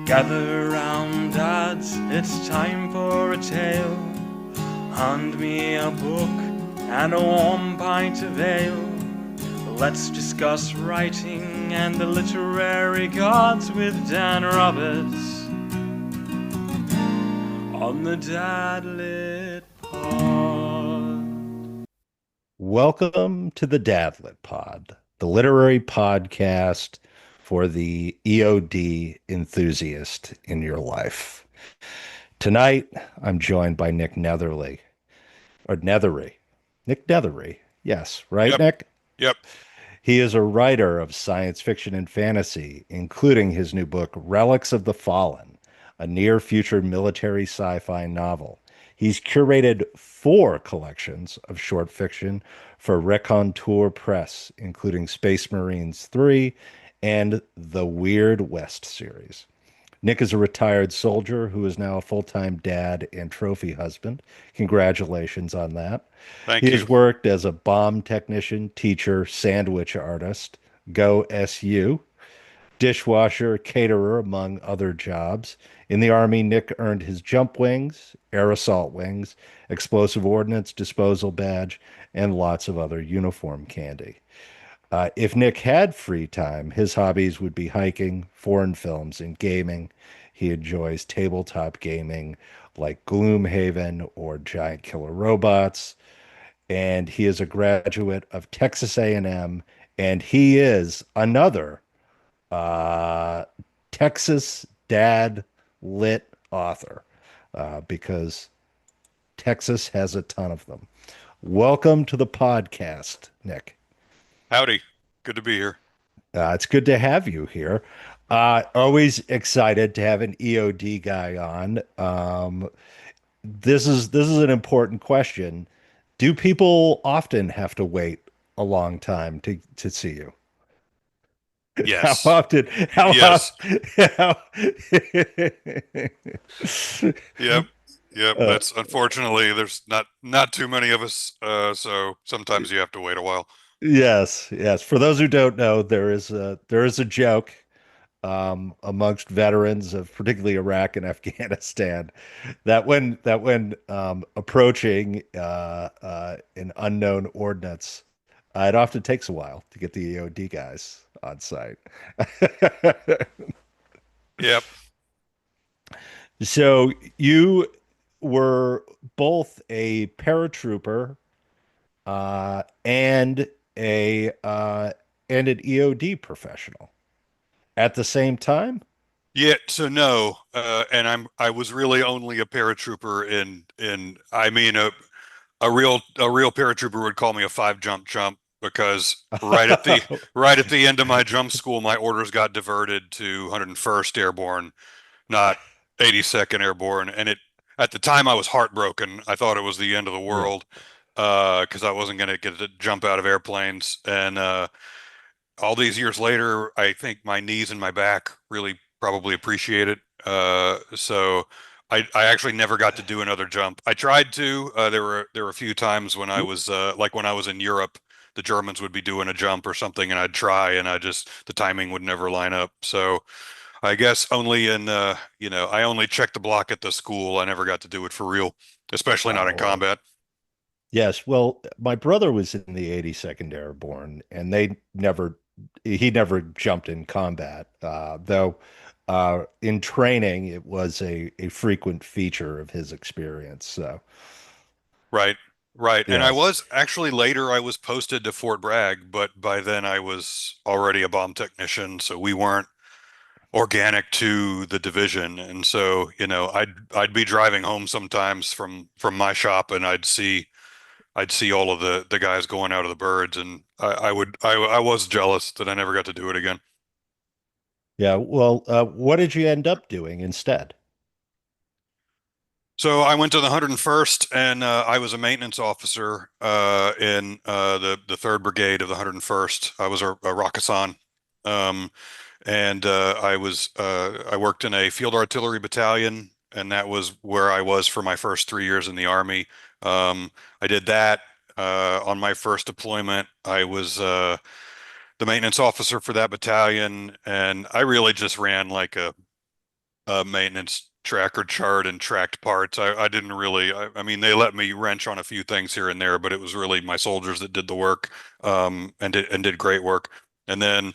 Gather round, dads, it's time for a tale. Hand me a book and a warm pint of ale. Let's discuss writing and the literary gods with Dan Roberts on the Dad Lit Pod. Welcome to the Dadlit Pod, the literary podcast for the EOD enthusiast in your life. Tonight, I'm joined by Nick Nethery, or Nethery. Nick Nethery. Yes, right, Yep. Nick? Yep. He is a writer of science fiction and fantasy, including his new book, Relics of the Fallen, a near future military sci fi novel. He's curated 4 collections of short fiction for Raconteur Press, including Space Marines 3 and the Weird West series. Nick is a retired soldier who is now a full-time dad and trophy husband. Congratulations on that. He Thank has you. worked as a bomb technician, teacher, sandwich artist, go SU, dishwasher, caterer, among other jobs. In the Army, Nick earned his jump wings, air assault wings, explosive ordnance disposal badge, and lots of other uniform candy. If Nick had free time, his hobbies would be hiking, foreign films, and gaming. He enjoys tabletop gaming like Gloomhaven or Giant Killer Robots, and he is a graduate of Texas A&M, and he is another uh, Texas dad lit author because Texas has a ton of them. Welcome to the podcast, Nick. Howdy. Good to be here. It's good to have you here. Always excited to have an EOD guy on. This is an important question. Do people often have to wait a long time to see you? How Yes. often? How Yes. often? How, Yep. Yep. uh, That's unfortunately there's not too many of us. So sometimes you have to wait a while. yes, yes. For those who don't know, there is a joke amongst veterans of particularly Iraq and Afghanistan that when approaching an unknown ordnance, it often takes a while to get the EOD guys on site. Yep. So you were both a paratrooper and a and an EOD professional at the same time. Yeah. So no. And I was really only a paratrooper in I mean a real paratrooper would call me a 5 jump because right at the end of my jump school, my orders got diverted to 101st Airborne, not 82nd Airborne, and it at the time I was heartbroken. I thought it was the end of the Yeah. world because I wasn't going to get to jump out of airplanes. And all these years later, I think my knees and my back really probably appreciate it. So I actually never got to do another jump. I tried to. There were a few times when I was like when I was in Europe, the Germans would be doing a jump or something, and I'd try, and the timing would never line up. So I guess only in I only checked the block at the school. I never got to do it for real, especially not in Oh, combat. yes. Well, my brother was in the 82nd Airborne, and he never jumped in combat, though in training, it was a frequent feature of his experience. So, Right, right. And I yes. was actually later I was posted to Fort Bragg, but by then I was already a bomb technician, so we weren't organic to the division. And so, I'd be driving home sometimes from my shop and I'd see all of the guys going out of the birds and I was jealous that I never got to do it again. Yeah. Well, what did you end up doing instead? So I went to the 101st, and I was a maintenance officer in the Third Brigade of the 101st. I was a Rakkasan, and I worked in a field artillery battalion, and that was where I was for my first 3 years in the Army. I did that on my first deployment. I was the maintenance officer for that battalion, and I really just ran like maintenance tracker chart and tracked parts. I didn't really, I mean, they let me wrench on a few things here and there, but it was really my soldiers that did the work, and did great work. And then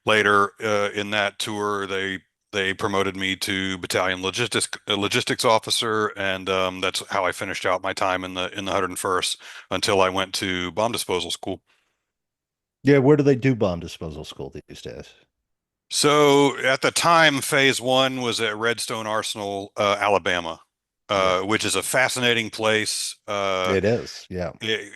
later in that tour, they promoted me to battalion logistics officer, and that's how I finished out my time in the 101st until I went to bomb disposal school. Yeah, where do they do bomb disposal school these days? So at the time, phase one was at Redstone Arsenal, Alabama, Yeah, which is a fascinating place. it is. Yeah.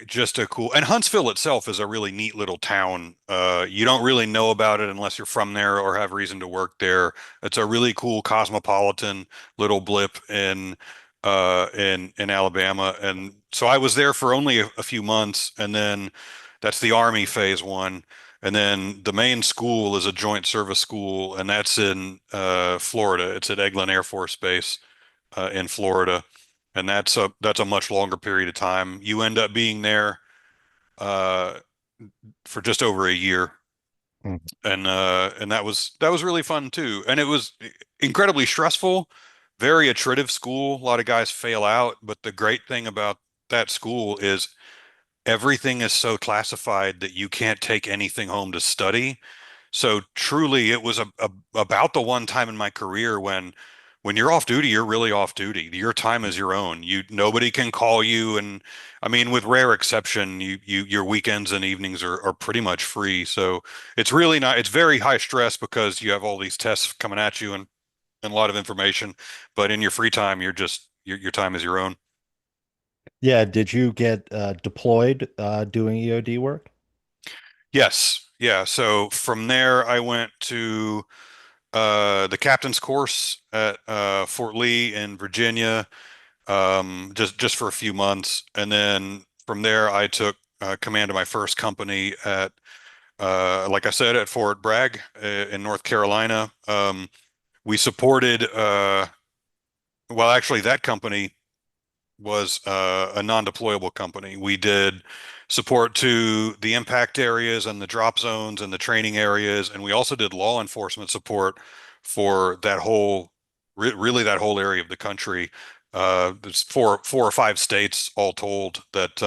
Just a cool, and Huntsville itself is a really neat little town. You don't really know about it unless you're from there or have reason to work there. It's a really cool cosmopolitan little blip in Alabama. And so I was there for only a few months, and then that's the Army phase one. And then the main school is a joint service school, and that's in Florida. It's at Eglin Air Force Base in Florida, and that's a much longer period of time. You end up being there uh, for just over a year, Mm. and that was really fun too. And it was incredibly stressful, very attritive school. A lot of guys fail out, but the great thing about that school is everything is so classified that you can't take anything home to study. So truly, it was about the one time in my career when you're off duty, you're really off duty. Your time is your own. Nobody can call you, and I mean, with rare exception, your weekends and evenings are pretty much free. So it's really not. It's very high stress because you have all these tests coming at you and a lot of information. But in your free time, your time is your own. Yeah, did you get deployed doing EOD work? Yes, yeah. So from there, I went to the captain's course at Fort Lee in Virginia, just for a few months, and then from there I took command of my first company at, like I said, at Fort Bragg in North Carolina. We supported, well, actually, that company was a non-deployable company. We did support to the impact areas and the drop zones and the training areas, and we also did law enforcement support for that whole, really that whole area of the country. There's four or five states all told that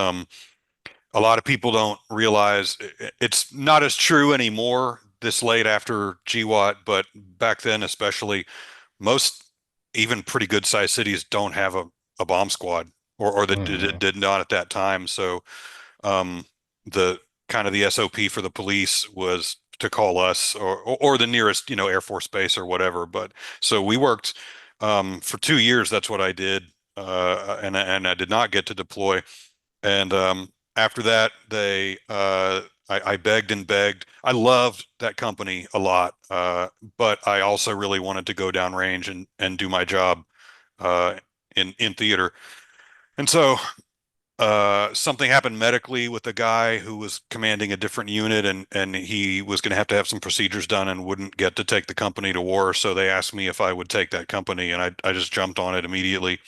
a lot of people don't realize. It's not as true anymore this late after GWAT, but back then especially, most even pretty good sized cities don't have a bomb squad, or that Hmm. did not at that time. So um, the kind of the SOP for the police was to call us or the nearest, Air Force base or whatever. But so we worked for 2 years. That's what I did, and I did not get to deploy. And after that, I begged and begged. I loved that company a lot, but I also really wanted to go downrange and do my job uh, in theater. And so something happened medically with a guy who was commanding a different unit, and he was going to have some procedures done and wouldn't get to take the company to war. So they asked me if I would take that company, and I just jumped on it immediately.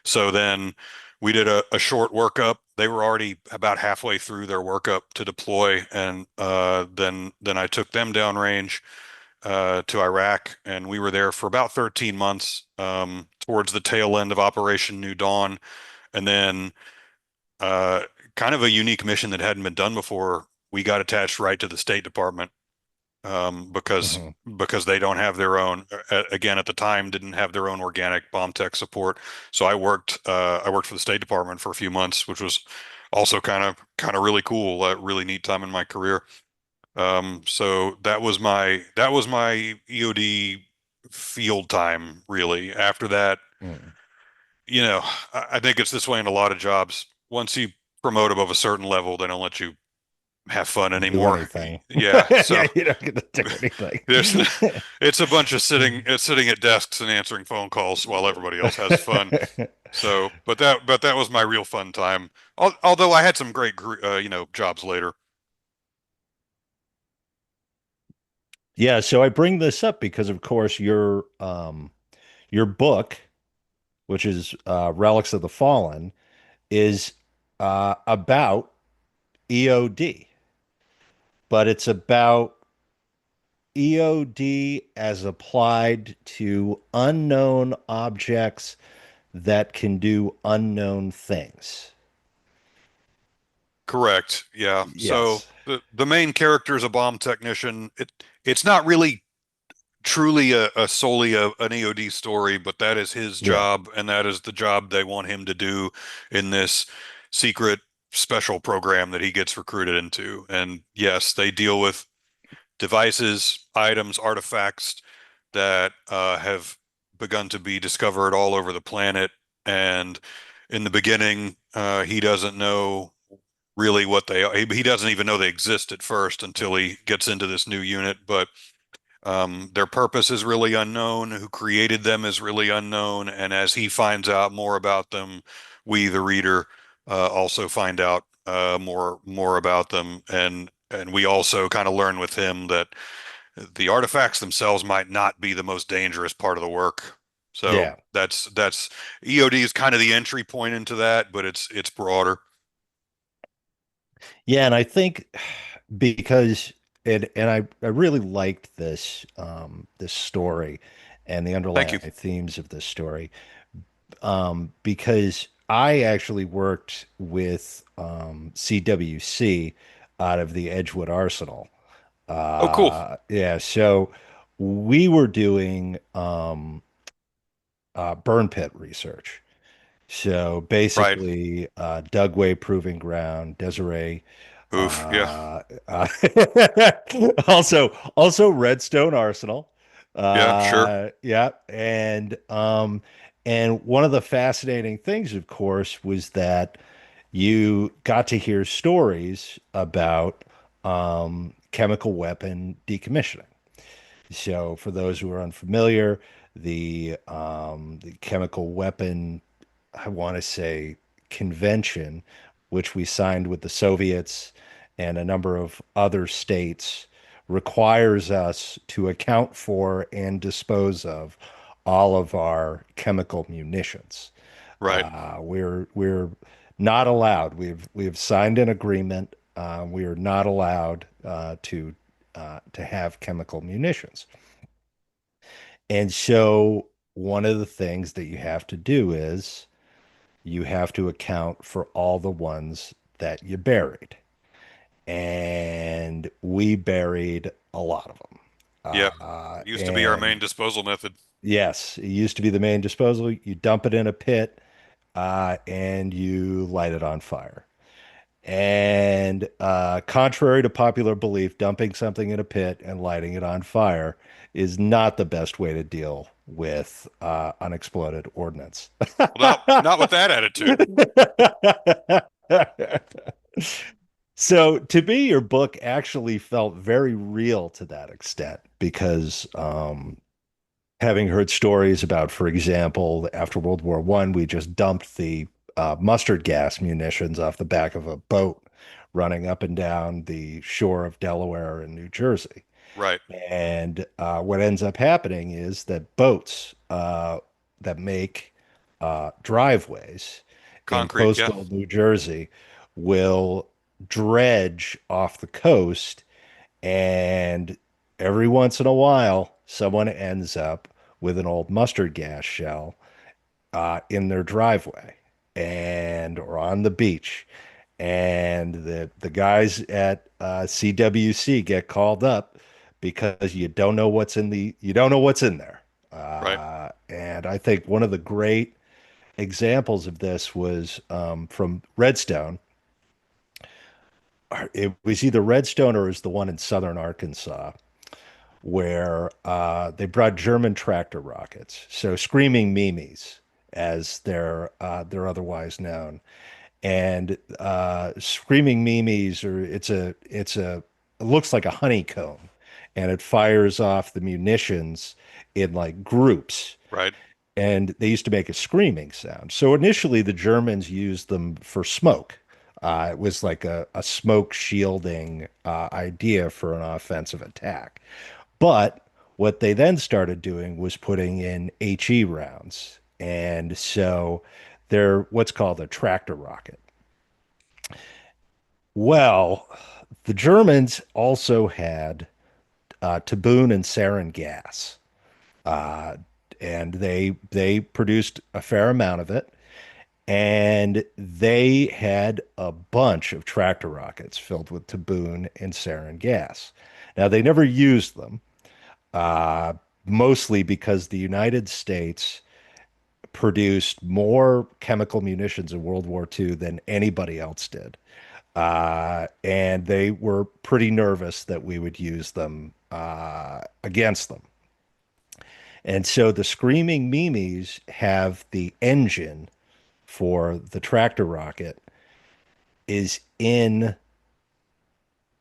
So then we did a short workup. They were already about halfway through their workup to deploy, and then I took them downrange to Iraq, and we were there for about 13 months, towards the tail end of Operation New Dawn, and then uh, kind of a unique mission that hadn't been done before. We got attached right to the State Department, because Hmm. they don't have their own, again at the time didn't have their own organic bomb tech support. So I worked for the State Department for a few months, which was also kind of really cool, a really neat time in my career. So that was my EOD field time really. After that, Hmm. I think it's this way in a lot of jobs. Once you promote above a certain level, they don't let you have fun Do anymore. anything. Yeah, so Yeah, you don't get to do there's anything. it's a bunch of sitting at desks and answering phone calls while everybody else has fun. So, but that was my real fun time. Although I had some great jobs later. Yeah, so I bring this up because of course your book, which is Relics of the Fallen, is about EOD, but it's about EOD as applied to unknown objects that can do unknown things. Correct. Yeah. So Yes. the main character is a bomb technician. It's not really truly a solely an EOD story, but that is his Yeah. job, and that is the job they want him to do in this secret special program that he gets recruited into. And yes, they deal with devices, items, artifacts that have begun to be discovered all over the planet. And in the beginning, he doesn't know really what they are. He doesn't even know they exist at first until he gets into this new unit. But their purpose is really unknown. Who created them is really unknown. And as he finds out more about them, we, the reader, also find out more about them. And we also kind of learn with him that the artifacts themselves might not be the most dangerous part of the work. So Yeah. that's EOD is kind of the entry point into that, but it's broader. Yeah, and I think because I really liked this story and the Thank underlying you. themes of this story, because I actually worked with CWC out of the Edgewood Arsenal. Oh, cool. Yeah, so we were doing burn pit research. So Right. basically, Dugway Proving Ground, Desiree, Oof. Yeah. uh, also Redstone Arsenal. Yeah. Sure. Yeah, and one of the fascinating things, of course, was that you got to hear stories about chemical weapon decommissioning. So, for those who are unfamiliar, the chemical weapon, I want to say, convention, which we signed with the Soviets and a number of other states, requires us to account for and dispose of all of our chemical munitions. Right. We're not allowed. We've signed an agreement. We are not allowed to have chemical munitions. And so one of the things that you have to do is you have to account for all the ones that you buried. And we buried a lot of them. Yep. Used to be our main And disposal method. yes, it used to be the main disposal. You dump it in a pit, and you light it on fire. And contrary to popular belief, dumping something in a pit and lighting it on fire is not the best way to deal with unexploded ordnance. Well, not with that attitude. So to me, your book actually felt very real to that extent because having heard stories about, for example, after World War One, we just dumped the mustard gas munitions off the back of a boat running up and down the shore of Delaware and New Jersey. Right. And what ends up happening is that boats that make driveways in Concrete. Yeah. coastal New Jersey will dredge off the coast, and every once in a while, someone ends up with an old mustard gas shell in their driveway and or on the beach. And the guys at CWC get called up because you don't know what's in there. Right. And I think one of the great examples of this was from Redstone. It was either Redstone or it was the one in southern Arkansas where they brought German tractor rockets, so screaming Mimes, as they're otherwise known. And screaming Mimes, or it looks like a honeycomb, and it fires off the munitions in like groups, Right. and they used to make a screaming sound. So initially, the Germans used them for smoke. It was like a smoke shielding idea for an offensive attack. But what they then started doing was putting in HE rounds. And so they're what's called a tractor rocket. Well, the Germans also had tabun and sarin gas, uh, and they produced a fair amount of it. And they had a bunch of tractor rockets filled with tabun and sarin gas. Now, they never used them, uh, mostly because the United States produced more chemical munitions in World War II than anybody else did. And they were pretty nervous that we would use them against them. And so the Screaming Mimes have the engine for the tractor rocket is in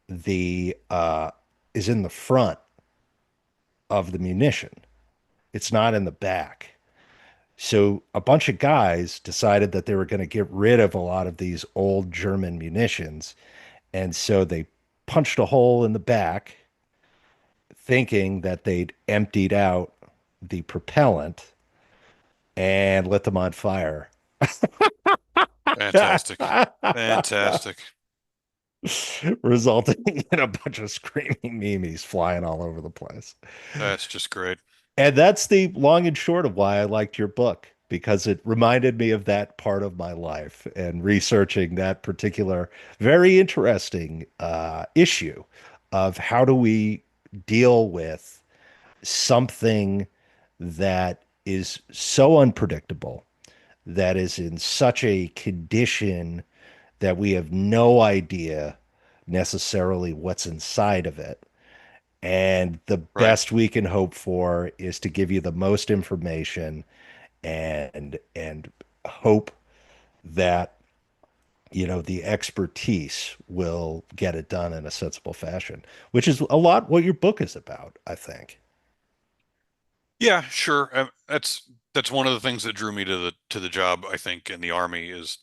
the is in the front of the munition. It's not in the back. So a bunch of guys decided that they were going to get rid of a lot of these old German munitions, and so they punched a hole in the back, thinking that they'd emptied out the propellant and lit them on fire. Fantastic. Fantastic. Resulting in a bunch of screaming memes flying all over the place. That's just great. And that's the long and short of why I liked your book, because it reminded me of that part of my life and researching that particular very interesting issue of how do we deal with something that is so unpredictable, that is in such a condition that we have no idea necessarily what's inside of it. And the Right. best we can hope for is to give you the most information and hope that the expertise will get it done in a sensible fashion, which is a lot what your book is about, I think. Yeah, sure. That's one of the things that drew me to the job, I think, in the Army is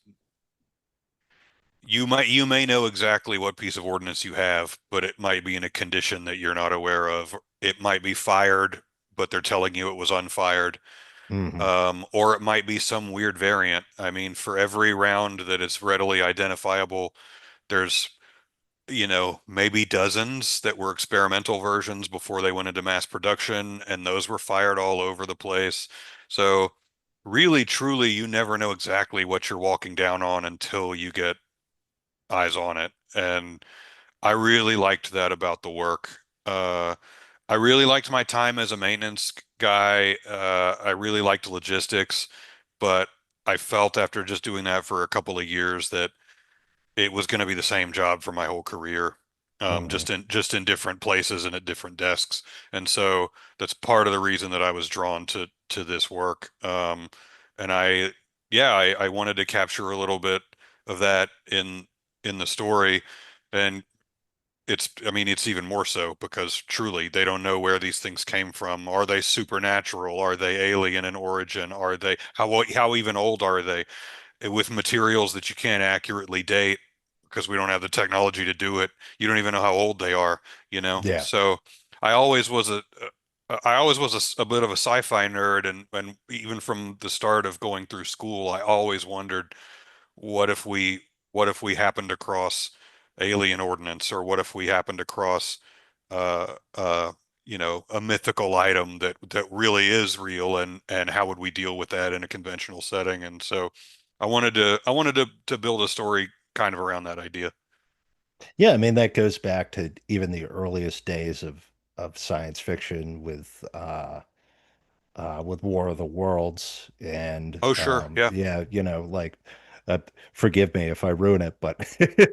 you may know exactly what piece of ordnance you have, but it might be in a condition that you're not aware of. It might be fired, but they're telling you it was unfired. Hmm. Or it might be some weird variant. I mean, for every round that is readily identifiable, there's, maybe dozens that were experimental versions before they went into mass production, and those were fired all over the place. So really, truly, you never know exactly what you're walking down on until you get eyes on it. And I really liked that about the work. I really liked my time as a maintenance guy. I really liked logistics, but I felt after just doing that for a couple of years that it was going to be the same job for my whole career, Hmm. just in different places and at different desks. And so that's part of the reason that I was drawn to this work. And yeah, I wanted to capture a little bit of that in the story, and I mean, it's even more so because truly they don't know where these things came from. Are they supernatural? Are they alien in origin? Are they how even old are they? With materials that you can't accurately date because we don't have the technology to do it. You don't even know how old they are, you know? Yeah. So I always was I always was a bit of a sci-fi nerd, and even from the start of going through school, I always wondered what if we what if we happened across alien ordnance, or what if we happened across uh uh a mythical item that really is real, and how would we deal with that in a conventional setting? And so I wanted to build a story kind of around that idea. Yeah, I mean that goes back to even the earliest days of science fiction with War of the Worlds and Oh, sure. Yeah. yeah, like forgive me if I ruin it, but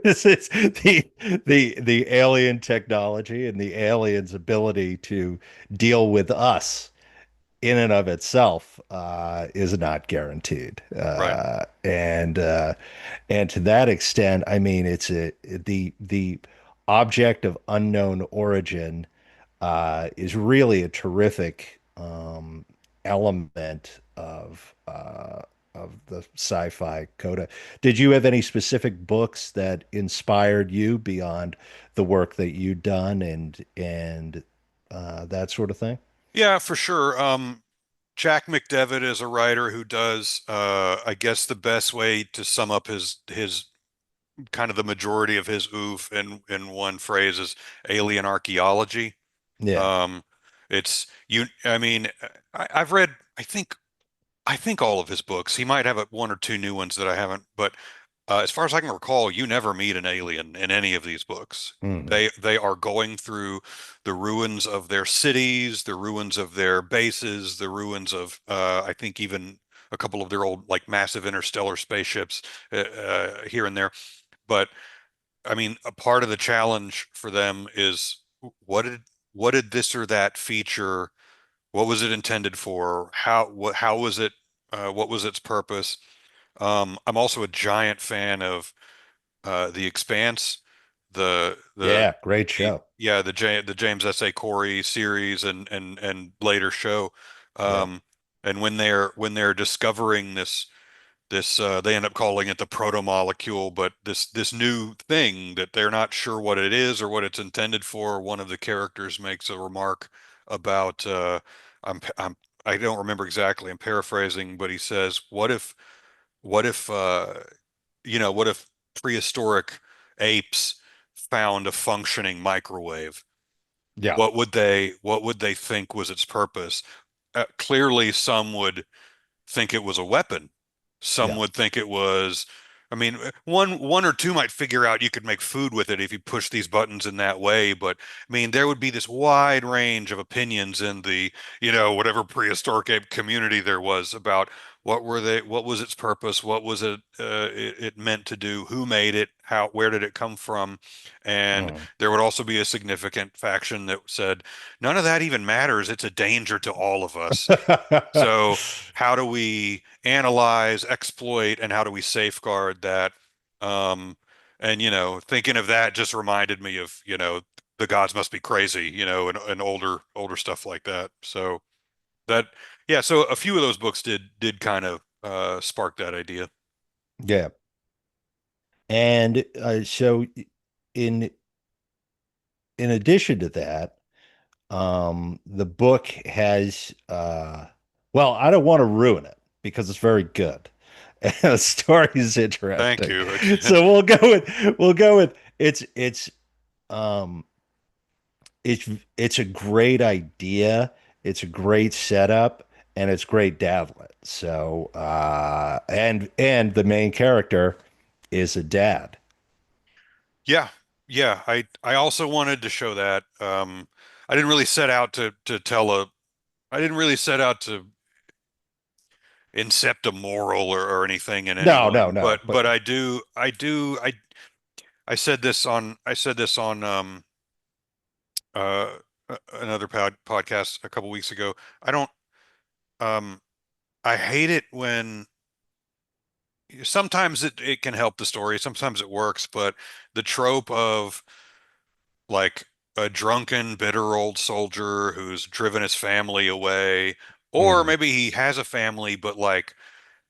this is the alien technology and the aliens' ability to deal with us in and of itself is not guaranteed. Right. And to that extent, I mean, the object of unknown origin is really a terrific element of the sci-fi coda. Did you have any specific books that inspired you beyond the work that you'd done and that sort of thing? Yeah, for sure. Jack McDevitt is a writer who does, I guess the best way to sum up his kind of the majority of his oof in one phrase is alien archaeology. Yeah. Um, it's you. I mean, I've read. I think all of his books. He might have one or two new ones that I haven't, but as far as I can recall, you never meet an alien in any of these books. Mhm. They are going through the ruins of their cities, the ruins of their bases, the ruins of I think even a couple of their old like massive interstellar spaceships here and there. But I mean, a part of the challenge for them is what did what did this or that feature? What was it intended for? How was it? What was its purpose? I'm also a giant fan of The Expanse, the Yeah, great show. yeah the James S. A. Corey series and later show. Yeah. Um, and when they're discovering this they end up calling it the proto molecule, but this new thing that they're not sure what it is or what it's intended for. One of the characters makes a remark about I'm I don't remember exactly. I'm paraphrasing, but he says, what if what if prehistoric apes found a functioning microwave? Yeah. What would they think was its purpose? Clearly, some would think it was a weapon. Some Yeah. would think it was, I mean, one or two might figure out you could make food with it if you push these buttons in that way. But I mean, there would be this wide range of opinions in the, whatever prehistoric ape community there was about what was its purpose, what was it meant to do, who made it, where did it come from? And Mhm. there would also be a significant faction that said, none of that even matters. It's a danger to all of us. So how do we analyze, exploit, and how do we safeguard that? Um, and thinking of that just reminded me of, the gods must be crazy, and older stuff like that. So that, yeah, so a few of those books did kind of spark that idea. Yeah. And so in in addition to that, the book has well, I don't want to ruin it because it's very good. And the story is Thank interesting. you. So we'll go with um it's a great idea. It's a great setup and it's great daddling. So and the main character is a dad. Yeah, yeah. I also wanted to show that. I didn't really set out to tell a. I didn't really set out to incept a moral or anything in No, no, anyone, no. But but I said this on another podcast a couple weeks ago. I don't um I hate it when sometimes it can help the story, sometimes it works, but the trope of like a drunken, bitter old soldier who's driven his family away, or mhm, maybe he has a family, but like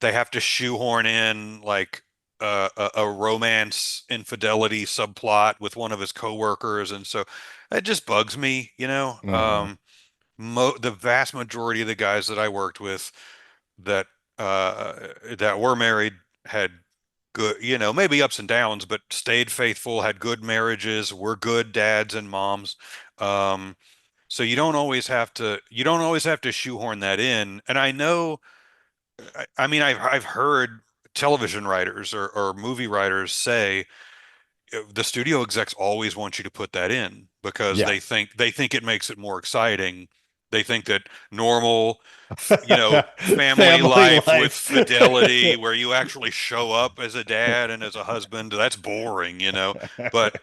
they have to shoehorn in like a romance infidelity subplot with one of his coworkers, and so it just bugs me, mhm. The vast majority of the guys that I worked with that that were married had good, maybe ups and downs, but stayed faithful, had good marriages, were good dads and moms. Um, so you don't always have to shoehorn that in. And I know, I mean, I've heard television writers or movie writers say the studio execs always want you to put that in because Yeah. they think it makes it more exciting. They think that normal, family Family life with life. fidelity where you actually show up as a dad and as a husband, that's boring. But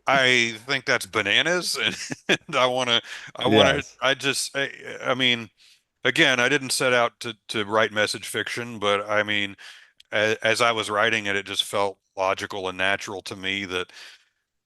I think that's bananas, and, and Yes. I mean, again, I didn't set out to write message fiction, but I mean, as I was writing it, it just felt logical and natural to me that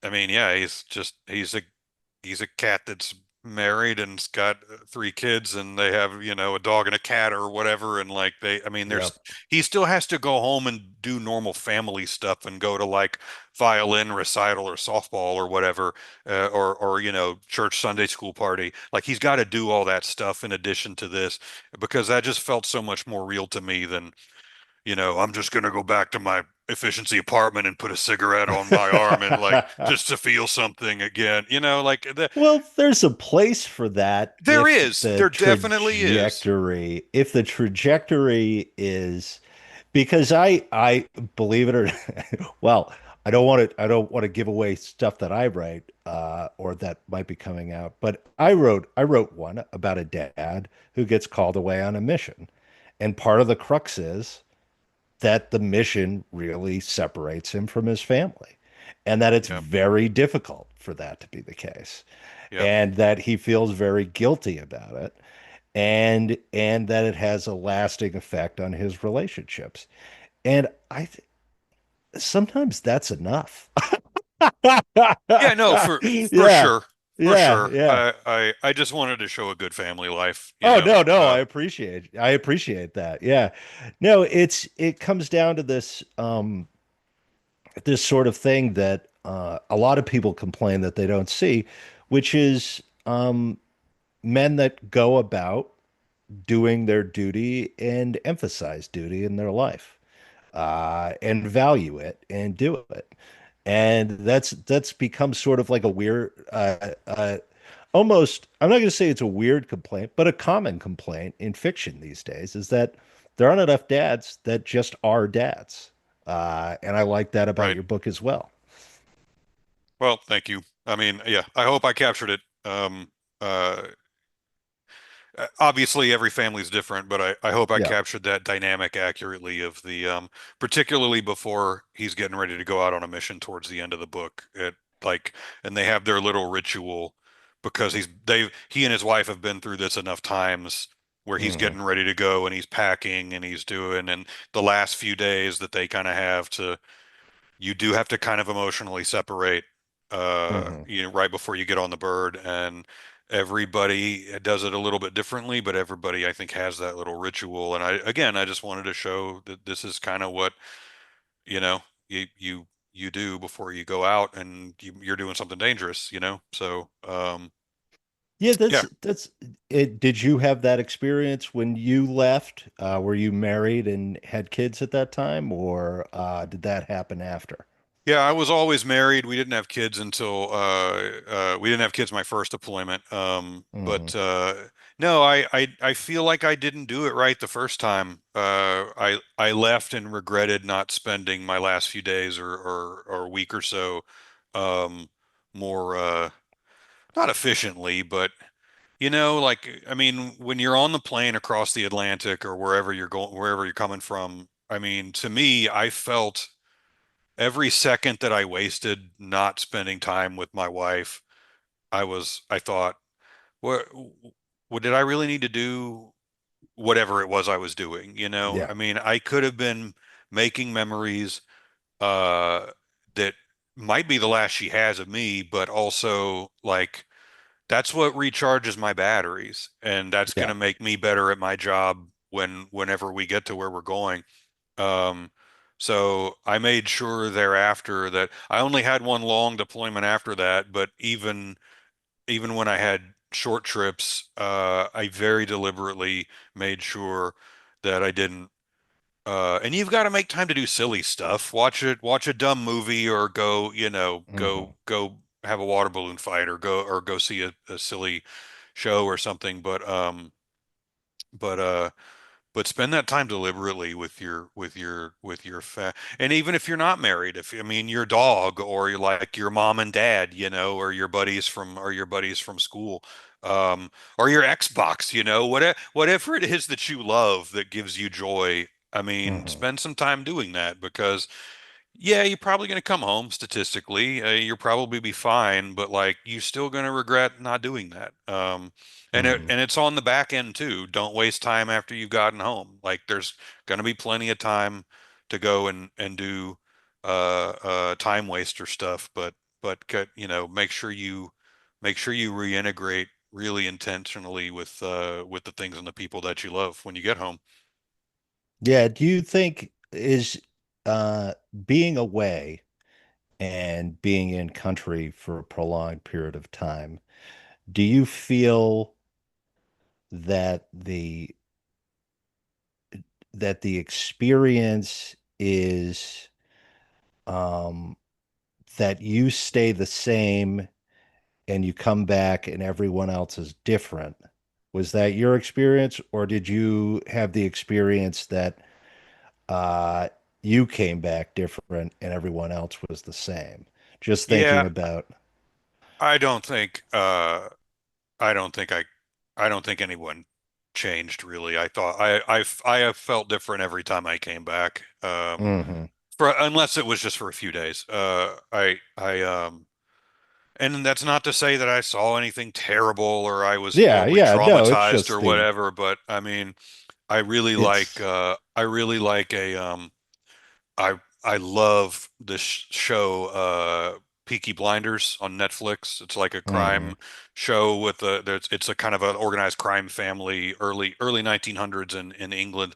I mean, yeah, he's a cat that's married and's got three kids and they have, a dog and a cat or whatever. And like I mean, Yep. he still has to go home and do normal family stuff and go to like violin recital or softball or whatever, or, church Sunday school party. Like he's got to do all that stuff in addition to this because that just felt so much more real to me than, I'm just going to go back to my efficiency apartment and put a cigarette on my arm and like just to feel something again. Like Well, there's a place for that there is, there definitely is. if the trajectory is because I believe it or well, I don't want to give away stuff that I write or that might be coming out, but I wrote one about a dad who gets called away on a mission. And part of the crux is that the mission really separates him from his family and that it's Yeah, very difficult for that to be the case yeah, and that he feels very guilty about it and that it has a lasting effect on his relationships and sometimes that's enough. yeah. No, for Yeah, sure, for yeah, sure. yeah. I just wanted to show a good family life. Oh no, no, I appreciate that. Yeah. No, it comes down to this sort of thing that a lot of people complain that they don't see, which is men that go about doing their duty and emphasize duty in their life and value it and do it. And that's become sort of like a weird, almost, I'm not going to say it's a weird complaint, but a common complaint in fiction these days is that there aren't enough dads that just are dads. And I like that about Right. your book as well. Well, thank you. I mean, yeah, I hope I captured it. Uh, Obviously every family is different, but I hope I Yeah. captured that dynamic accurately of the particularly before he's getting ready to go out on a mission towards the end of the book. It like and they have their little ritual because he and his wife have been through this enough times where he's Hmm. getting ready to go and he's packing and and the last few days that they kind of have to you do have to kind of emotionally separate Hmm. right before you get on the bird and everybody does it a little bit differently, but everybody I think has that little ritual. And I just wanted to show that this is kind of what, you know, you do before you go out and you're doing something dangerous. So Yeah, yeah. that's it. Did you have that experience when you left? Were you married and had kids at that time, or did that happen after? Yeah, I was always married. We didn't have kids until we didn't have kids my first deployment. Hmm. No, I feel like I didn't do it right the first time. I left and regretted not spending my last few days or week or so um, more not efficiently, but like I mean, when you're on the plane across the Atlantic or wherever you're going, wherever you're coming from, I mean, to me, I felt every second that I wasted not spending time with my wife, I thought, what did I really need to do whatever it was I was doing, you know? Yeah, I mean, I could have been making memories uh that might be the last she has of me, but also like that's what recharges my batteries and that's going yeah. to make me better at my job whenever we get to where we're going. Um, so I made sure thereafter that I only had one long deployment after that, but even when I had short trips, I very deliberately made sure that I didn't. And you've got to make time to do silly stuff. Watch a dumb movie, or go, Hmm. go have a water balloon fight, or go see a silly show or something. But but spend that time deliberately with your and even if you're not married, if I mean your dog or like your mom and dad, or your buddies from school, or your Xbox, whatever it is that you love that gives you joy. I mean, Hmm. spend some time doing that because yeah, you're probably going to come home statistically. You'll probably be fine, but like you're still going to regret not doing that. Hmm. And it's on the back end too. Don't waste time after you've gotten home. Like there's going to be plenty of time to go and do time waster stuff, but make sure you reintegrate really intentionally with the things and the people that you love when you get home. Yeah. Do you think is uh, being away and being in country for a prolonged period of time, do you feel that the experience is um, that you stay the same and you come back and everyone else is different. Was that your experience, or did you have the experience that uh, you came back different and everyone else was the same? Just thinking Yeah, about, I don't think I don't think I don't think anyone changed really. I thought I have felt different every time I came back. hmm. For unless it was just for a few days. And that's not to say that I saw anything terrible or I was Yeah, horribly yeah, no, it's traumatized just or the, whatever, but I mean, it's, I really like a I love this show Peaky Blinders on Netflix. It's like a hmm. crime show with it's a kind of an organized crime family early 1900s in England,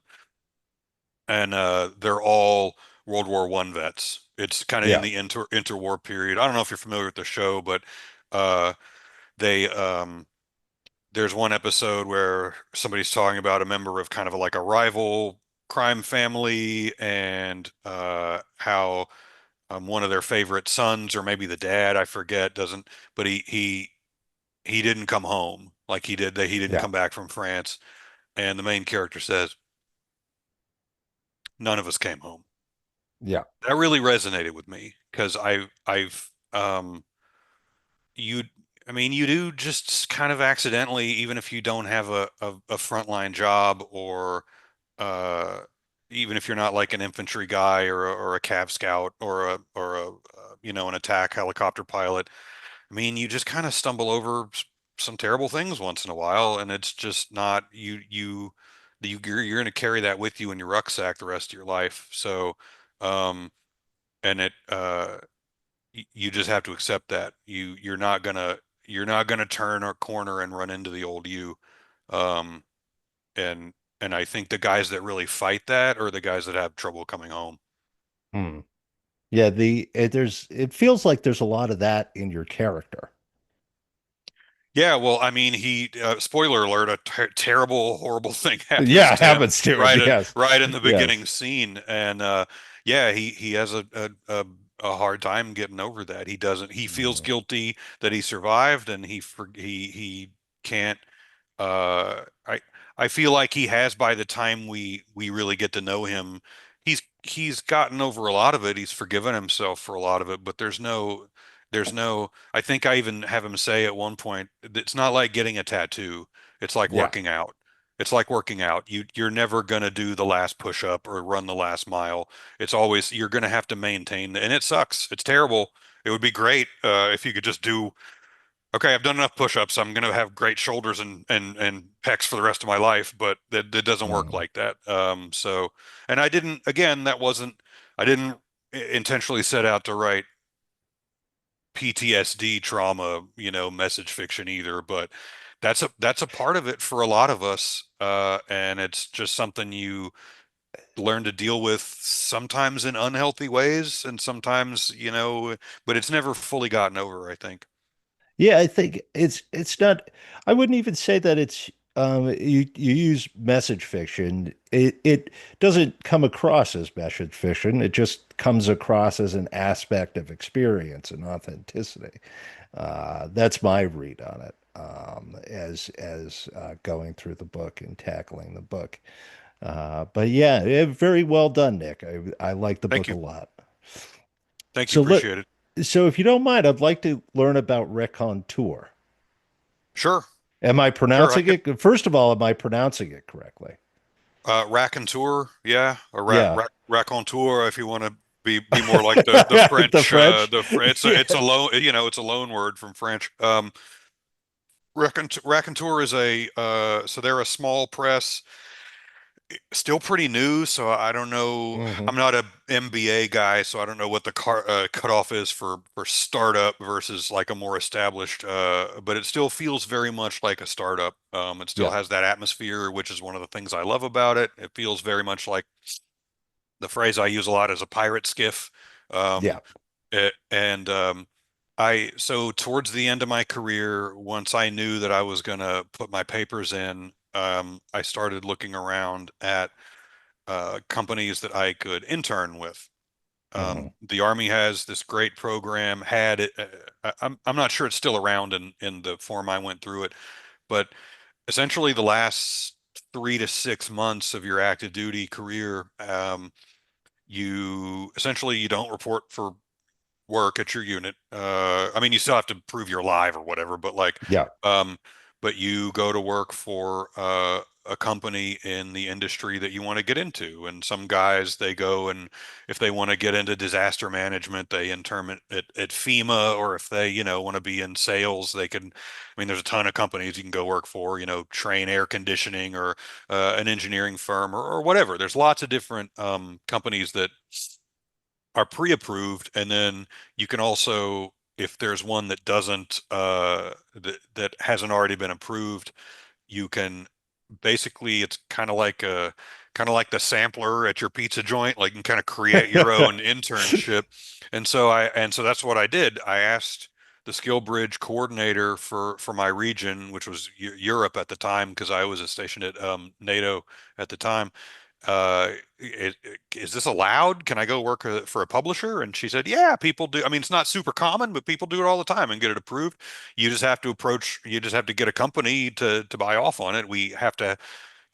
and they're all World War One vets. It's kind of in Yeah, the interwar period. I don't know if you're familiar with the show, but uh, they there's one episode where somebody's talking about a member of kind of like a rival crime family and how one of their favorite sons or maybe the dad, I forget, doesn't, but he didn't come home like he did that he didn't yeah, come back from France, and the main character says none of us came home. yeah, That really resonated with me because I've you I mean you do just kind of accidentally, even if you don't have a frontline job or uh even if you're not like an infantry guy or a Cav scout or a you know, an attack helicopter pilot. I mean, you just kind of stumble over some terrible things once in a while, and it's just not you're going to carry that with you in your rucksack the rest of your life. So, um, and you just have to accept that you're not gonna turn a corner and run into the old you. Um, and I think the guys that really fight that are the guys that have trouble coming home. hmm. Yeah. It feels like there's a lot of that in your character. Yeah, well, I mean, spoiler alert, a terrible, horrible thing happens Yeah, to him happens to him. Yes, right in the beginning yes. scene, and yeah, he has a hard time getting over that. He feels Mm, guilty that he survived, and he can't I feel like he has by the time we really get to know him, he's gotten over a lot of it. He's forgiven himself for a lot of it, but there's no I think I even have him say at one point, it's not like getting a tattoo. It's like yeah. working out. It's like working out. You're never gonna do the last push up or run the last mile. It's always you're gonna have to maintain, and it sucks. It's terrible. It would be great if you could just do okay, I've done enough push-ups. I'm gonna have great shoulders and pecs for the rest of my life, but that doesn't work Mm, like that. So, and I didn't, again, that wasn't, I didn't intentionally set out to write PTSD trauma, you know, message fiction either, but that's a part of it for a lot of us. And it's just something you learn to deal with sometimes in unhealthy ways and sometimes, you know, but it's never fully gotten over, I think. yeah, I think it's not. I wouldn't even say that it's. You use message fiction. It doesn't come across as message fiction. It just comes across as an aspect of experience and authenticity. That's my read on it. As going through the book and tackling the book. But yeah, very well done, Nick. I like the Thank book a you. lot. Thank you. So let Appreciate it. so if you don't mind, I'd like to learn about Raconteur. Sure. Am I Sure, I pronouncing can. it? First of all, am I pronouncing it correctly? Raconteur, yeah, a Yeah. raconteur. If you want to be more like the The French, French? it's Yeah. a loan, you know, it's a loan word from French. Raconteur is a so they're a small press, still pretty new. So I don't know. Hmm. I'm not a MBA guy, so I don't know what the cutoff is for startup versus like a more established. But it still feels very much like a startup. It still Yeah. has that atmosphere, which is one of the things I love about it. It feels very much like the phrase I use a lot is a pirate skiff. Yeah. Um, and I so towards the end of my career, once I knew that I was going to put my papers in, I started looking around at companies that I could intern with. Hmm. The Army has this great program, had it, I'm not sure it's still around in the form I went through it, but essentially the last 3 to 6 months of your active duty career, you don't report for work at your unit. I mean, you still have to prove you're alive or whatever, but like, Yeah. um, but you go to work for a company in the industry that you want to get into. And some guys, they go and if they want to get into disaster management, they intern at FEMA, or if they, want to be in sales, they can. I mean, there's a ton of companies you can go work for, train air conditioning or an engineering firm or whatever. There's lots of different companies that are pre-approved, and then you can also, if there's one that doesn't that hasn't already been approved, you can basically, it's kind of like the sampler at your pizza joint, like you can kind of create your own internship. And so that's what I did. I asked the skill bridge coordinator for my region, which was Europe at the time, because I was stationed at NATO at the time. Is this allowed? Can I go work for a publisher? And she said, yeah, people do. I mean, it's not super common, but people do it all the time and get it approved. You just have to get a company to buy off on it. We have to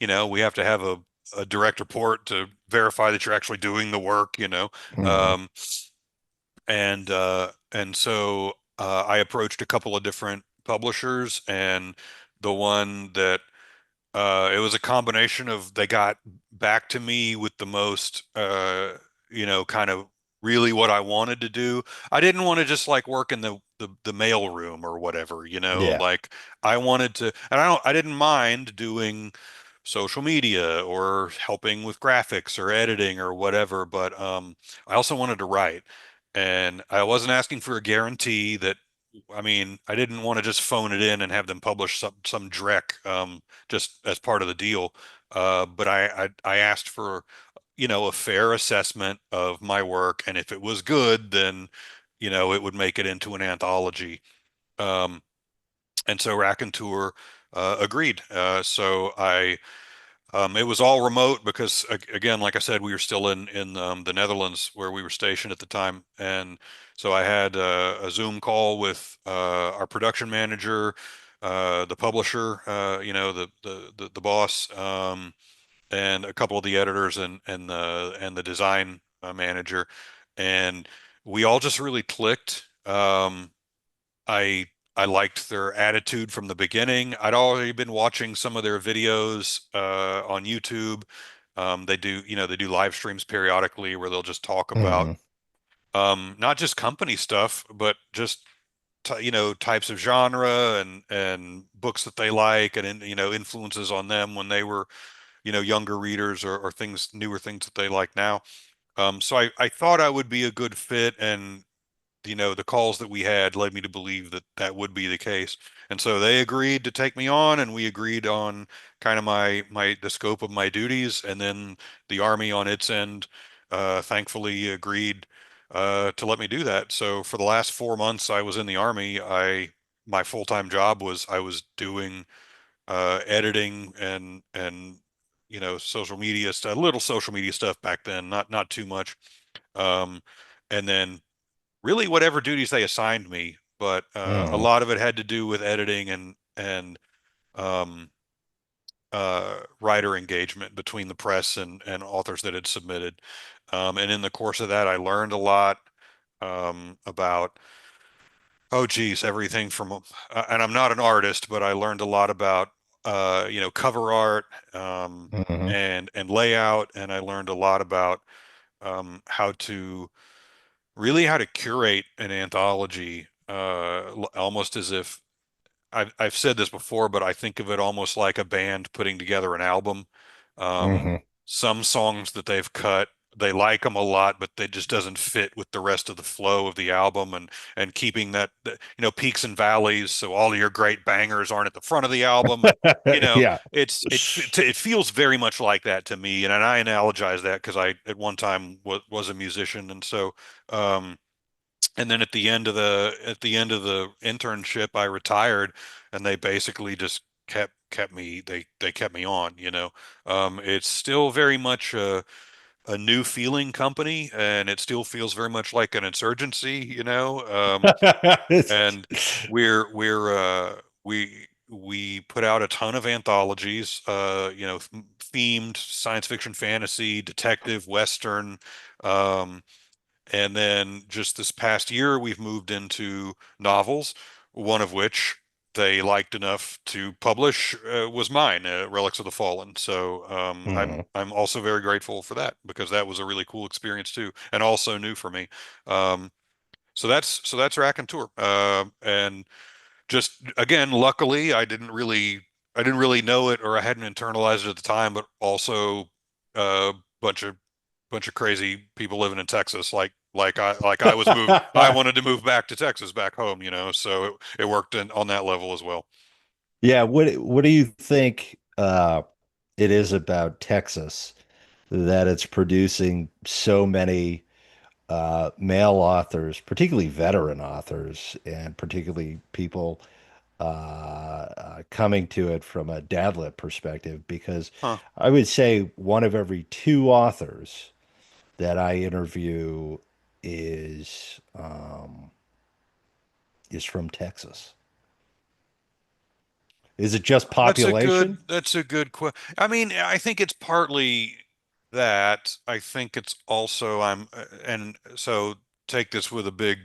have a direct report to verify that you're actually doing the work. Hmm. Um, and so I approached a couple of different publishers, and the one that it was a combination of, they got back to me with the most, kind of really what I wanted to do. I didn't want to just like work in the mail room or whatever. Yeah. Like I wanted to, and I didn't mind doing social media or helping with graphics or editing or whatever, but I also wanted to write. And I wasn't asking for a guarantee that, I mean, I didn't want to just phone it in and have them publish some dreck just as part of the deal. But I asked for, a fair assessment of my work, and if it was good, then, it would make it into an anthology. Um, and so Raconteur agreed. It was all remote because, again, like I said, we were still in the Netherlands where we were stationed at the time, and so I had a Zoom call with our production manager, the publisher, the boss, and a couple of the editors and the design manager, and we all just really clicked. I I liked their attitude from the beginning. I'd already been watching some of their videos on YouTube. They do live streams periodically where they'll just talk about Hmm. not just company stuff, but just types of genre and books that they like, and influences on them when they were younger readers, or newer things that they like now. So I thought I would be a good fit, and the calls that we had led me to believe that that would be the case. And so they agreed to take me on, and we agreed on kind of the scope of my duties. And then the Army on its end, thankfully agreed, to let me do that. So for the last 4 months I was in the Army, my full-time job was, I was doing editing and social media stuff, little social media stuff back then, not too much. Um, and then really whatever duties they assigned me, but a Hmm. lot of it had to do with editing and um, writer engagement between the press and authors that had submitted. And in the course of that, I learned a lot about, oh geez, everything from, and I'm not an artist, but I learned a lot about cover art, Hmm. and layout, and I learned a lot about how to curate an anthology, almost as if, I've said this before, but I think of it almost like a band putting together an album. Um, Hmm. some songs that they've cut, they like them a lot, but they just doesn't fit with the rest of the flow of the album, and keeping peaks and valleys, so all of your great bangers aren't at the front of the album, and Yeah. it feels very much like that to me, and I analogize that because I at one time was a musician, and so. And then at the end of the internship, I retired, and they basically just kept me. They kept me on. It's still very much a new feeling company, and it still feels very much like an insurgency, and we put out a ton of anthologies, themed science fiction, fantasy, detective, western, um, and then just this past year, we've moved into novels, one of which they liked enough to publish was mine, Relics of the Fallen. So Mhm. I'm also very grateful for that because that was a really cool experience too, and also new for me. Um, so that's Raconteur, and just again, luckily, I didn't really know it or I hadn't internalized it at the time, but also a bunch of crazy people living in Texas, like I was moved. I wanted to move back to Texas, back home, so it worked on that level as well. Yeah, what do you think it is about Texas that it's producing so many male authors, particularly veteran authors, and particularly people coming to it from a dadlit perspective? Because Huh. I would say one of every two authors that I interview is is from Texas. Is it just population? That's a good question. I mean, I think it's partly that. I think it's also and so take this with a big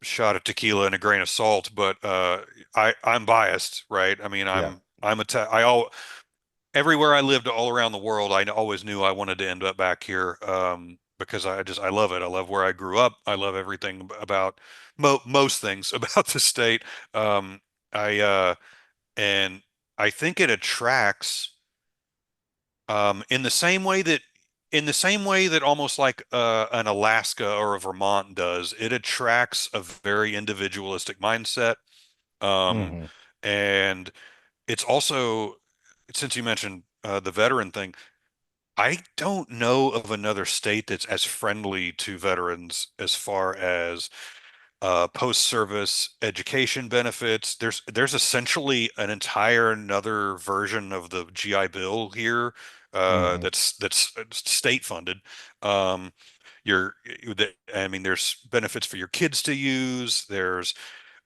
shot of tequila and a grain of salt, but I'm biased, right? I mean, Yeah. I'm a te I all everywhere I lived all around the world, I always knew I wanted to end up back here, because I love it. I love where I grew up. I love everything about most things about the state. I and I think it attracts, in the same way that almost like an Alaska or a Vermont does. It attracts a very individualistic mindset. Um, Hmm. and it's also, since you mentioned the veteran thing, I don't know of another state that's as friendly to veterans as far as post-service education benefits. There's essentially an entire another version of the GI Bill here, Hmm. that's state funded. Um, you're, I mean, there's benefits for your kids to use. There's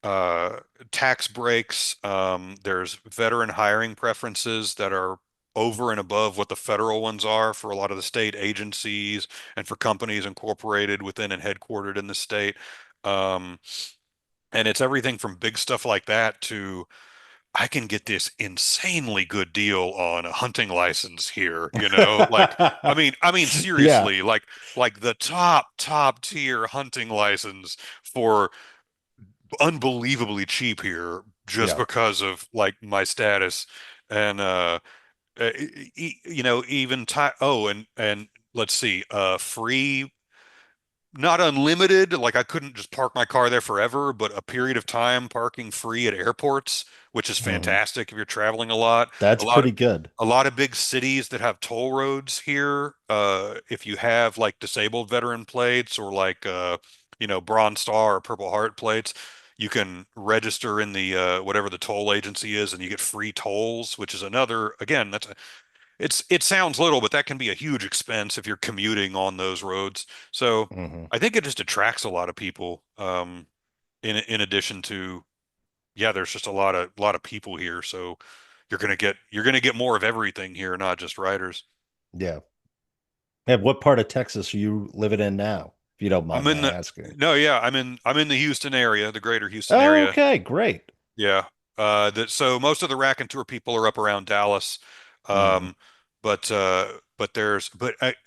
uh, tax breaks. There's veteran hiring preferences that are over and above what the federal ones are for a lot of the state agencies and for companies incorporated within and headquartered in the state. Um, and it's everything from big stuff like that to I can get this insanely good deal on a hunting license here, like Yeah. seriously, like the top tier hunting license for unbelievably cheap here just Yeah. because of like my status and even oh and let's see, free, not unlimited, like I couldn't just park my car there forever, but a period of time parking free at airports, which is Hmm. fantastic if you're traveling a lot. That's A lot pretty good. a lot of big cities that have toll roads here, if you have like disabled veteran plates or like Bronze Star or Purple Heart plates, you can register in the whatever the toll agency is and you get free tolls, which is another, again, it sounds little, but that can be a huge expense if you're commuting on those roads. So Hmm. I think it just attracts a lot of people. In addition to, yeah, there's just a lot of people here, so you're gonna get more of everything here, not just writers. Yeah. And what part of Texas are you living in now, if you don't I'm mind in my the asking? No, yeah, I'm in the Houston area, the greater Houston Oh, area. okay, great. Yeah. So most of the Raconteur people are up around Dallas. Hmm. Um, but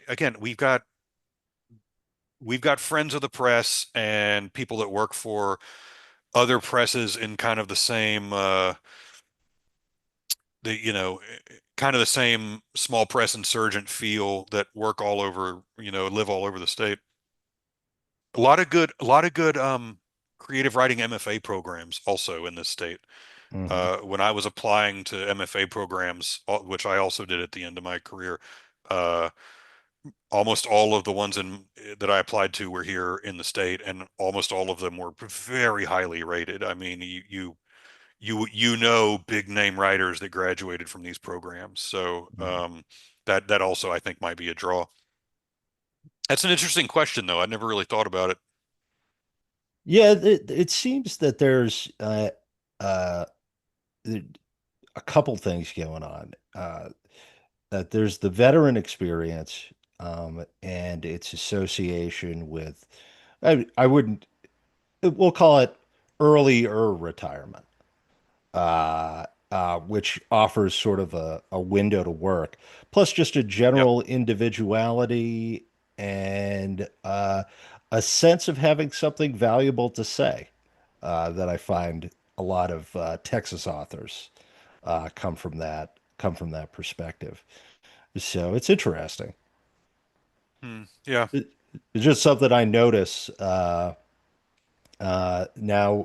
again, we've got friends of the press and people that work for other presses in kind of the same the you know kind of the same small press insurgent feel that work all over, live all over the state. A lot of good creative writing MFA programs also in this state. Hmm. When I was applying to MFA programs, which I also did at the end of my career, uh, almost all of the ones that I applied to were here in the state, and almost all of them were very highly rated. I mean, big name writers that graduated from these programs. So, that also I think might be a draw. That's an interesting question, though. I never really thought about it. Yeah, it seems that there's uh, a couple things going on. That there's the veteran experience and its association with, I wouldn't, we'll call it earlier retirement, which offers sort of a window to work, plus just a Yep. general individuality and a sense of having something valuable to say that I find a lot of Texas authors come from that perspective. So it's interesting. Hmm. Yeah. It's just something I notice. Now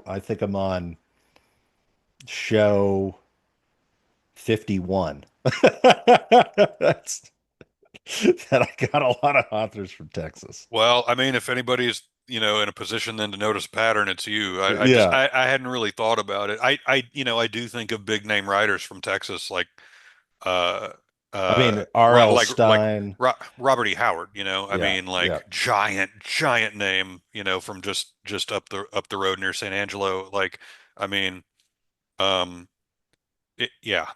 I think I'm on show 51. That's that I got a lot of authors from Texas. Well, I mean, if anybody's, in a position then to notice a pattern, it's you. Yeah. I hadn't really thought about it. I do think of big name writers from Texas, uh, I mean, Ro R.L. like Stein. Ro Robert E. Howard, I Yeah. mean, Yeah. like giant name, from just up the road near San Angelo. Like, I mean, um, yeah,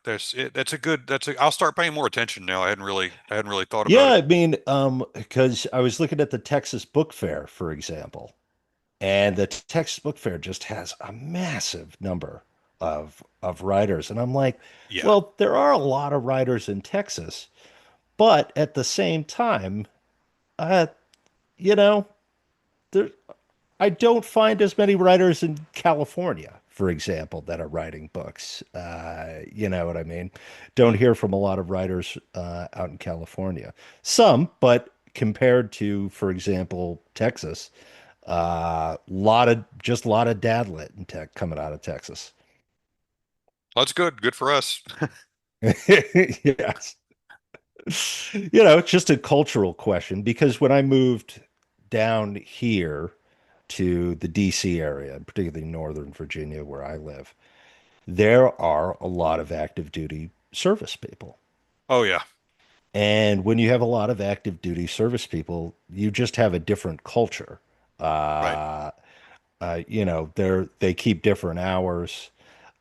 I'll start paying more attention now. I hadn't really thought about Yeah. it. I mean, because I was looking at the Texas Book Fair, for example, and the Texas Book Fair just has a massive number of writers. And I'm like, Yeah. well, there are a lot of writers in Texas, but at the same time, uh, you know, there I don't find as many writers in California, for example, that are writing books. You know what I mean? Don't Hmm. hear from a lot of writers out in California. Some, but compared to, for example, Texas, a lot of dad lit in tech coming out of Texas. That's good. Good for us. Yes. You know, it's just a cultural question because when I moved down here to the DC area, particularly Northern Virginia, where I live, there are a lot of active duty service people. Oh yeah. And when you have a lot of active duty service people, you just have a different culture. Right. Uh, they keep different hours.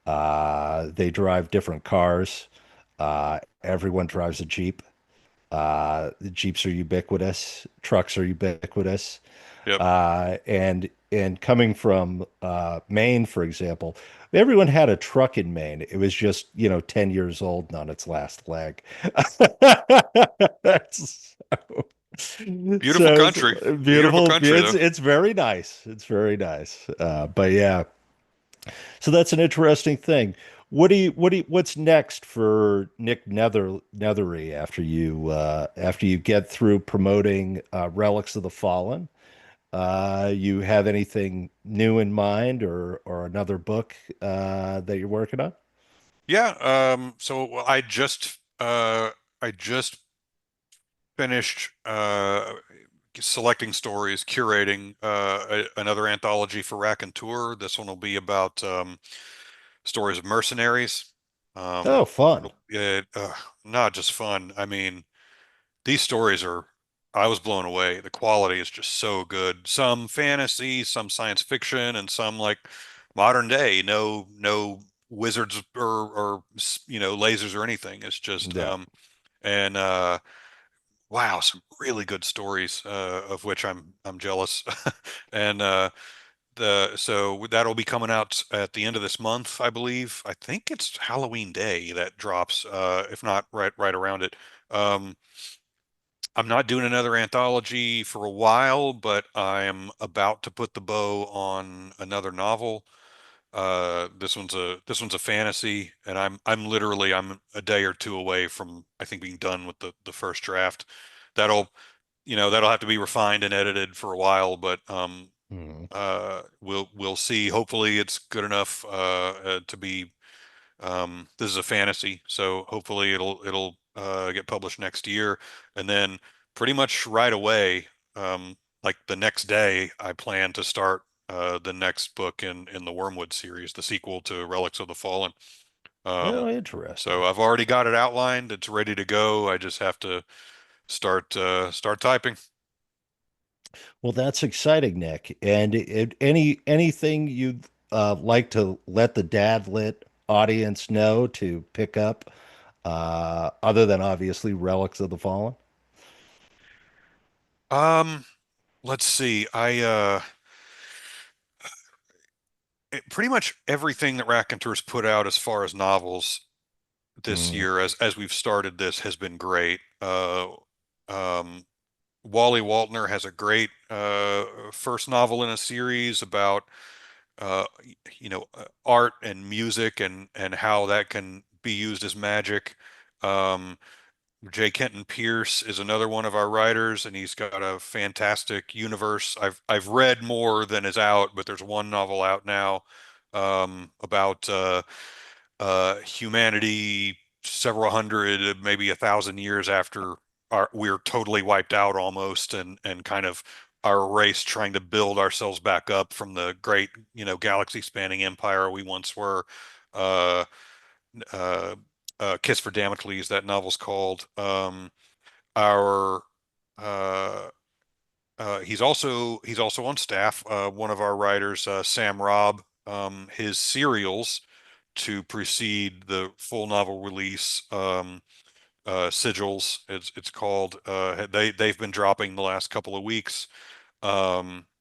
They drive different cars. Everyone drives a Jeep. The Jeeps are ubiquitous. Trucks are ubiquitous. Yep. And coming from Maine, for example, everyone had a truck in Maine. It was just, 10 years old and on its last leg. That's Beautiful it's country. Beautiful beautiful. country though. It's very nice. It's very nice. But yeah, so that's an interesting thing. What's next for Nick Nethery after you get through promoting Relics of the Fallen? You have anything new in mind or another book that you're working on? Yeah. So I just finished selecting stories, curating another anthology for Raconteur. This one will be about stories of mercenaries. Oh, fun. Not just fun. I mean, these stories are, I was blown away. The quality is just so good. Some fantasy, some science fiction, and some like modern day. No wizards or lasers or anything. It's just Yeah. and wow, some really good stories of which I'm jealous. And the so that'll be coming out at the end of this month, I believe. I think it's Halloween Day that drops, if not right around it. Um, I'm not doing another anthology for a while, but I'm about to put the bow on another novel. This one's a fantasy, and I'm a day or two away from I think being done with the first draft. That'll that'll have to be refined and edited for a while, but Mhm. we'll see. Hopefully, it's good enough to be. This is a fantasy, so hopefully it'll get published next year, and then pretty much right away, like the next day, I plan to start the next book in the Wormwood series, the sequel to Relics of the Fallen. Oh, So interesting. I've already got it outlined. It's ready to go. I just have to start typing. Well, that's exciting, Nick. And anything you'd like to let the Dad Lit audience know to pick up, other than obviously Relics of the Fallen? Um, let's see. Pretty much everything that Raconteur's put out as far as novels this Mm, year, as we've started this, has been great. Um, Wally Waltner has a great first novel in a series about art and music and how that can be used as magic. Um, J. Kenton Pierce is another one of our writers, and he's got a fantastic universe. I've read more than is out, but there's one novel out now about humanity several hundred, maybe 1,000 years after we're totally wiped out almost, and kind of our race trying to build ourselves back up from the great, galaxy-spanning empire we once were. Uh, uh, Kiss for Damocles, that novel's called. Our he's also on staff. One of our writers, Sam Robb, his serials to precede the full novel release, Sigils, it's called. They've been dropping the last couple of weeks.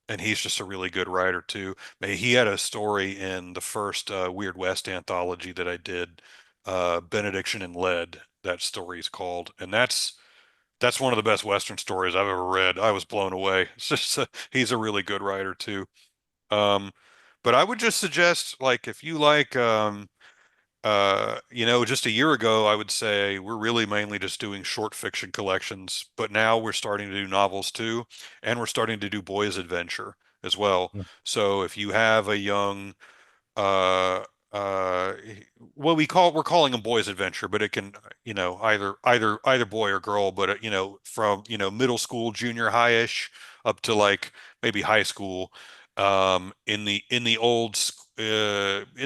And he's just a really good writer too. He had a story in the first Weird West anthology that I did, Benediction and Lead. That story's called, and that's one of the best Western stories I've ever read. I was blown away. It's just he's a really good writer too. Um, but I would just suggest, like, if you like, just a year ago, I would say we're really mainly just doing short fiction collections, but now we're starting to do novels too, and we're starting to do boys' adventure as well. So if you have a young uh uh what we're calling them boys adventure, but it can, either boy or girl, but from middle school, junior high-ish, up to like maybe high school, in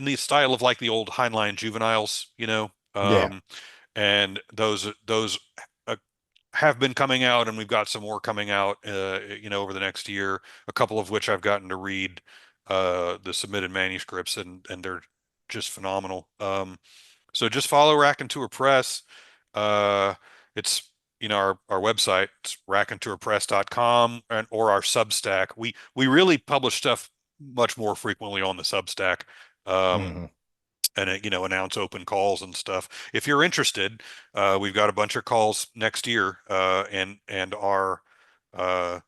the style of like the old Heinlein juveniles, yeah. and those uh, have been coming out, and we've got some more coming out, over the next year, a couple of which I've gotten to read the submitted manuscripts, and they're just phenomenal. So just follow Raconteur Press. Uh, it's our website, it's raconteurpress.com, or our Substack. We really publish stuff much more frequently on the Substack. Um, Hmm. and announce open calls and stuff. If you're interested, we've got a bunch of calls next year, and are uh,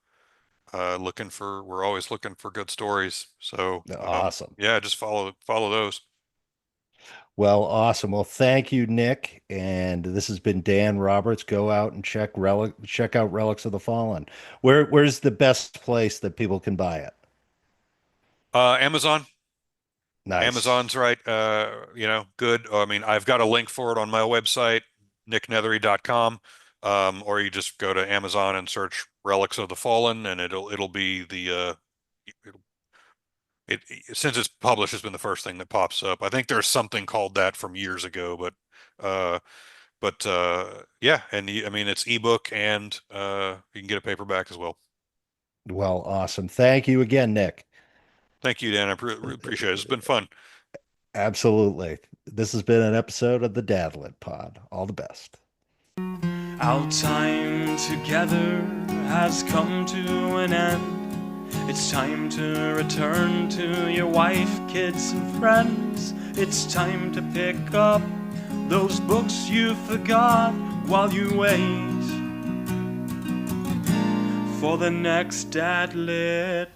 we're always looking for good stories. So Awesome. yeah, just follow those. Well, awesome. Well, thank you, Nick. And this has been Dan Roberts. Go out and check out Relics of the Fallen. Where's the best place that people can buy it? Amazon. Nice. Amazon's right. Good. I mean, I've got a link for it on my website, nicknethery.com. Or you just go to Amazon and search Relics of the Fallen, and it'll be it'll, since it's published, it's been the first thing that pops up. I think there's something called that from years ago, uh, yeah, and I mean, it's ebook, and you can get a paperback as well. Well, awesome. Thank you again, Nick. Thank you, Dan. I really appreciate it. It's been fun. Absolutely. This has been an episode of the Dadlet Pod. All the best. Our time together has come to an end. It's time to return to your wife, kids, and friends. It's time to pick up those books you forgot while you wait for the next Dad Lit.